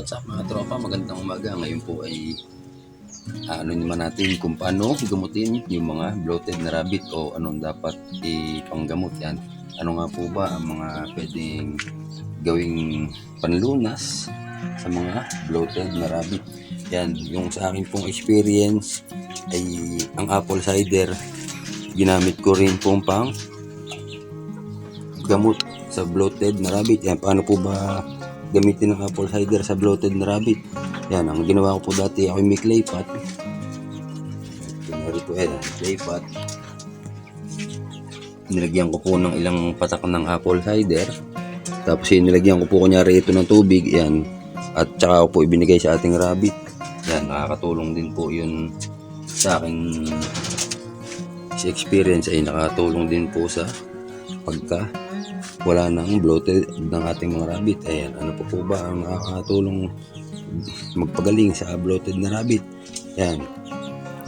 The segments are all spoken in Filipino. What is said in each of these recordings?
what's up mga tropa, magandang umaga. Ngayon po ay ano naman natin kung paano gamutin yung mga bloated na rabbit o anong dapat ipanggamot yan. Ano nga po ba ang mga pwedeng gawing panlunas sa mga bloated na rabbit. Yan, yung sa akin pong experience ay ang apple cider ginamit ko rin pong pang gamot sa bloated na rabbit. Yan, paano po ba gamitin ng apple cider sa bloated na rabbit? Yan, ang ginawa ko po dati, ako may clay pot. Kunwari po yan, clay pot. Nilagyan ko po ng ilang patak ng apple cider. Tapos nilagyan ko po kunyari ito ng tubig. Yan, at saka ko po ibinigay sa ating rabbit. Yan, nakakatulong din po yun sa aking experience, ay nakatulong din po sa pagka wala nang bloated ng ating mga rabbit. Ayan, ano po ba ang nakakatulong magpagaling sa bloated na rabbit? Ayan,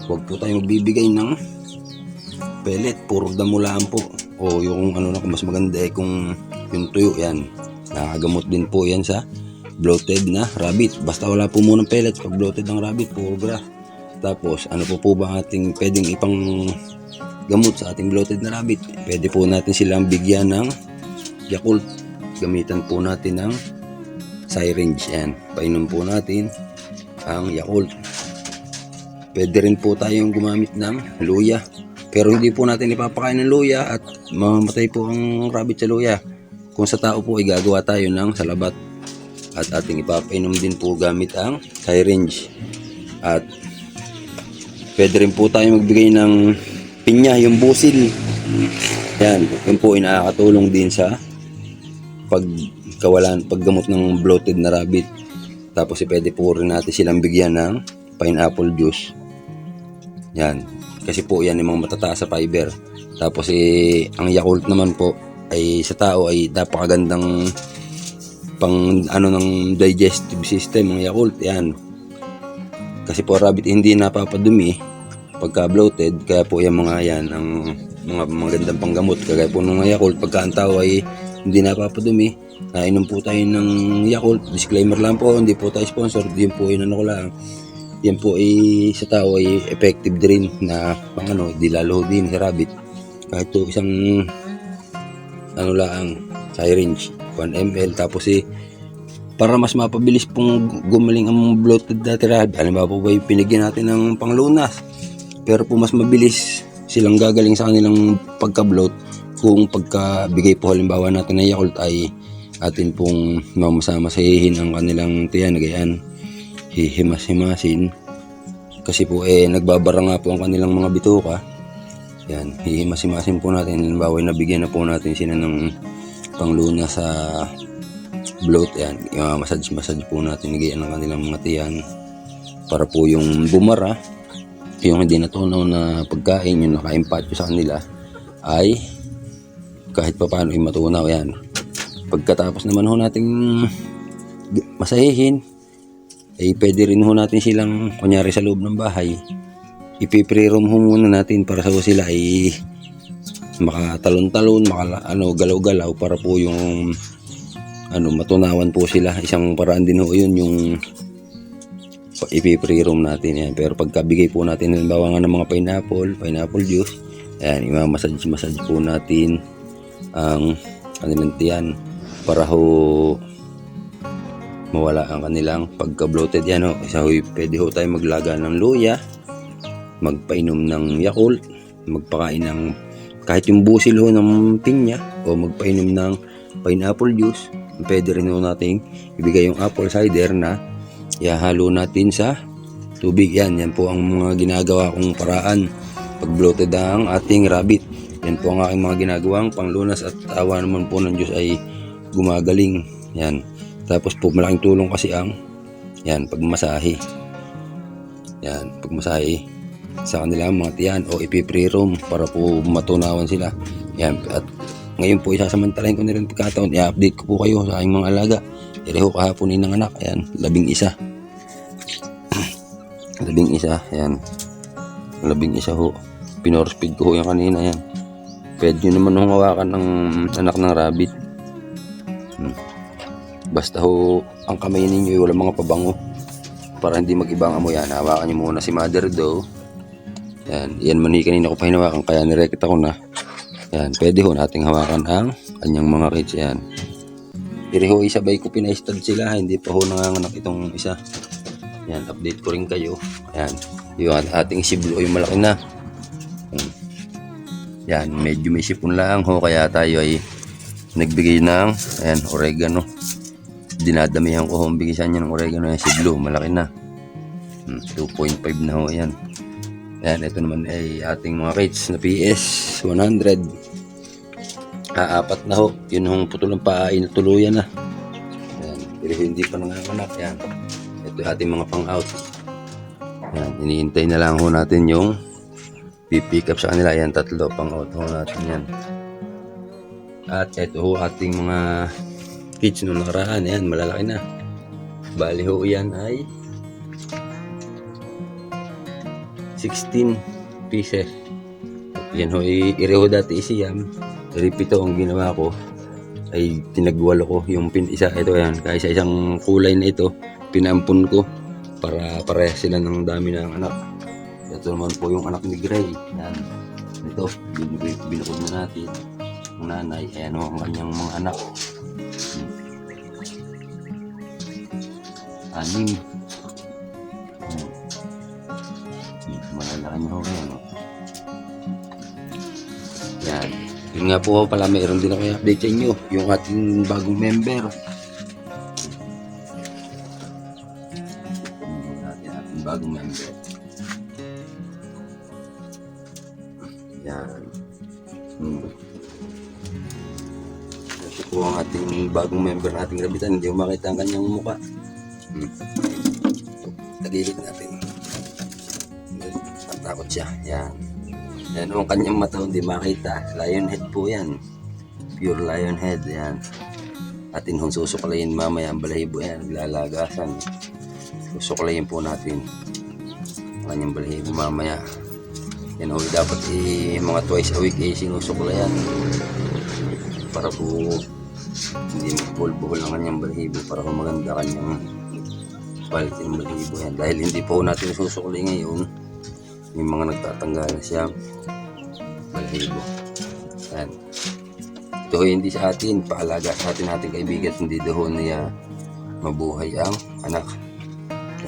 huwag po tayo magbibigay ng pellet, puro damulaan po, o yung ano na, mas maganda kung yung tuyo. Yan, nakagamot din po yan sa bloated na rabbit. Basta wala po munang pellet pag bloated ng rabbit, puro grass. Tapos ano po ba ating pwedeng ipang gamot sa ating bloated na rabbit? Pwede po natin silang bigyan ng Yakult. Gamitan po natin ng syringe. Yan, painom po natin ang Yakult. Pwede rin po tayong gumamit ng luya, pero hindi po natin ipapakain ng luya at mamamatay po ang rabbit sa luya. Kung sa tao po ay gagawa tayo ng salabat at ating ipapainom din po gamit ang syringe. At pwede rin po tayong magbigay ng pinya, yung busil. Yan, yun po ay nakakatulong din sa paggamot ng bloated na rabbit. Tapos pwede po rin natin silang bigyan ng pineapple juice. Yan, kasi po yan yung mga matataas sa fiber. Tapos ang Yakult naman po ay sa tao ay napakagandang pang ano ng digestive system ng Yakult. Yan, kasi po rabbit hindi napapadumi pagka bloated, kaya po yung mga yan ang mga magandang panggamot. Kagaya po ng Yakult, pagka ang tao ay hindi napapadumi, nainom po tayo ng Yakult. Disclaimer lang po, hindi po tayo sponsor. Yan po yun, ano ko lang, yan po ay sa tao ay effective din na pang ano, di lalo din sa rabbit. Kahit po isang ano lang, syringe 1 ml. Tapos para mas mapabilis pong gumaling ang bloated na rabbit, halimbawa po ba pinigyan natin ng panglunas, pero po mas mabilis silang gagaling sa kanilang pagka-bloat kung pagkabigay po halimbawa natin ng Yakult ay atin pong mamasamasahin ang kanilang tiyan, gayan, hihimas-himasin. Kasi po nagbabara nga po ang kanilang mga bituka. Yan, hihimas-himasin po natin. Halimbawa nabigyan na po natin sila ng pangluna sa bloat. Yan, massage po natin, gayan ang kanilang mga tiyan para po yung bumara, yung hindi natunaw na pagkain, yung naka-impatyo sa kanila, ay kahit pa paano ay matunaw. Yan, pagkatapos naman ho nating masahihin, ay pwede rin ho natin silang, kunyari sa loob ng bahay, ipipreroom ho muna natin para sa sila ay makatalon-talon, galaw-galaw, para po yung matunawan po sila. Isang paraan din ho yun, yung ipipreroom natin. Yan, pero pagkabigay po natin halimbawa nga ng mga pineapple juice, ayan, i-massage po natin ang kanilang tiyan para ho mawala ang kanilang pagka-bloated. Yan ho, isa ho, pwede ho tayo maglaga ng luya, magpainom ng Yakult, magpakain ng kahit yung busil ho ng pinya, o magpainom ng pineapple juice. Pwede rin ho natin ibigay yung apple cider na ihahalo natin sa tubig. Yan po ang mga ginagawa kong paraan pag bloated ang ating rabbit. Yan po ang aking mga ginagawang panglunas, at awa naman po ng Diyos ay gumagaling. Yan, tapos po malaking tulong kasi ang pagmasahe. Yan, pagmasahe sa kanilang mga tiyan o ipipreroom para po matunawan sila. Yan, at ngayon po isasamantalahin ko na rin pagkataon, i-update ko po kayo sa aking mga alaga. Ireho kahapon ng anak, ayan, 11. 11, ayan, 11 ho. Pinorspid ko ho yan kanina. Yan, pwede nyo naman hawakan ng anak ng rabbit. Basta ho, ang kamay ninyo ay walang mga pabango. Para hindi mag-ibang amoy yan. Hawakan nyo muna si Mother Doe. Yan mani kanina ko pa hinawakan kaya nirekita ko na. Yan, pwede ho nating hawakan ang kanyang mga kids. Yan. Pero ho, isabay ko pinaistad sila. Hindi pa ho nanganganak itong isa. Yan, update ko rin kayo. Yan, yung ating siblo ay malaki na. Yan, medyo may sipon lang ho. Kaya tayo ay nagbigay ng ayan, oregano. Dinadamihan ko ho ang bigisan niya ng oregano. Yan, siblo, malaki na. 2.5 na ho yan. Yan, ito naman ay ating mga kids na PS 100. Apat na ho. Yun hong putol ng paa ay natuluyan na. Yan, pero hindi pa nanganganak. Yan, ito ating mga pang-out. Yan, iniintay na lang ho natin yung pipick up sa kanila. Yan, tatlo pang-out ho natin yan. At ito ho ating mga kids nung nakaraan. Yan, malalaki na. Bali ho yan ay 16 pieces. Yan ho, ireho dati isiyam. Repeat ang ginawa ko ay tinagwalo ko yung isa. Ito yan, kaya sa isang kulay na ito, pinampun ko para parehas sila ng dami ng anak. Ito naman po yung anak ni Gray. Yan. Ito, binukod na natin. Ang nanay, ayan ho ang kanyang mga anak. 6. Malalaki nyo ho yan. Yan. Yun nga po pala, mayroon din ako i-update sa inyo. Yung ating bagong member. Ating bagong member. Yan. Ito po ang ating bagong member na ating rabitan. Hindi mo makita ang kanyang mukha. Tagilid natin. Takot siya. Yan. Yan ang kanyang mata hindi makita. Lion head po yan. Pure lion head. Yan. Atin hong susuklayin mamaya ang balahibo yan. Naglalagasan. Susuklayin po natin ang kanyang balahibo mamaya. Yan o, dapat mga twice a week sinusuklayan. Para po hindi magbuhol-buhol ang kanyang balahibo. Para po maganda kanyang quality ng balahibo yan. Dahil hindi po natin susuklay ngayon. Yung mga nagtatanggal na siya balahibo. Yan. Ito hindi sa atin, paalaga sa atin ating kaibigan, hindi doon niya mabuhay ang anak.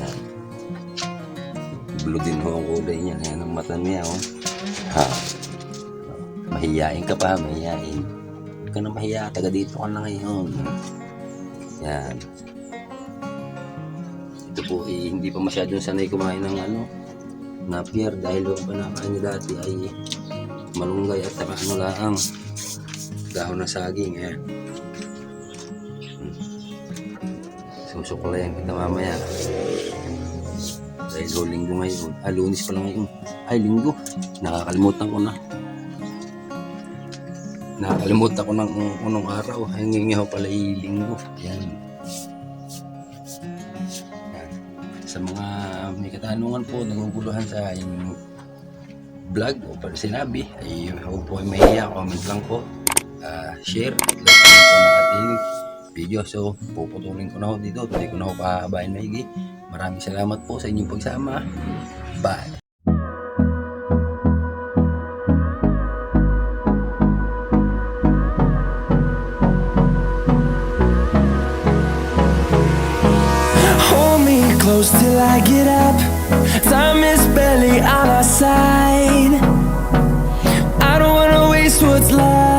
Yan. Blue din ho ang kulay niya. Yan ang mata niya. Oh. Ha. Mahiyain ka pa, mahiyain. Huwag ka na mahiya, taga dito ka na ngayon. Yan. Ito po hindi pa masyadong sanay kumain ng napier dahil yung panakain niya dati ay malunggay at saka laang dahon ng saging. Ayan. Susuklayan kita mamaya dahil linggo ngayon. Lunes pa lang ngayon. Ay, linggo. Nakakalimutan ko ng unong araw. Ay, ngayon pala linggo. Ayan. Sa mga may katanungan po, naguguluhan sa yung vlog o pala sinabi, ay huwag po ay mahiya, comment lang po, share, like po ng ating video. So, puputulin ko na ho dito, hindi ko na ho pahabain maigi. Maraming salamat po sa inyong pagsama. Bye! Close till I get up. Time is barely on our side. I don't wanna waste what's left.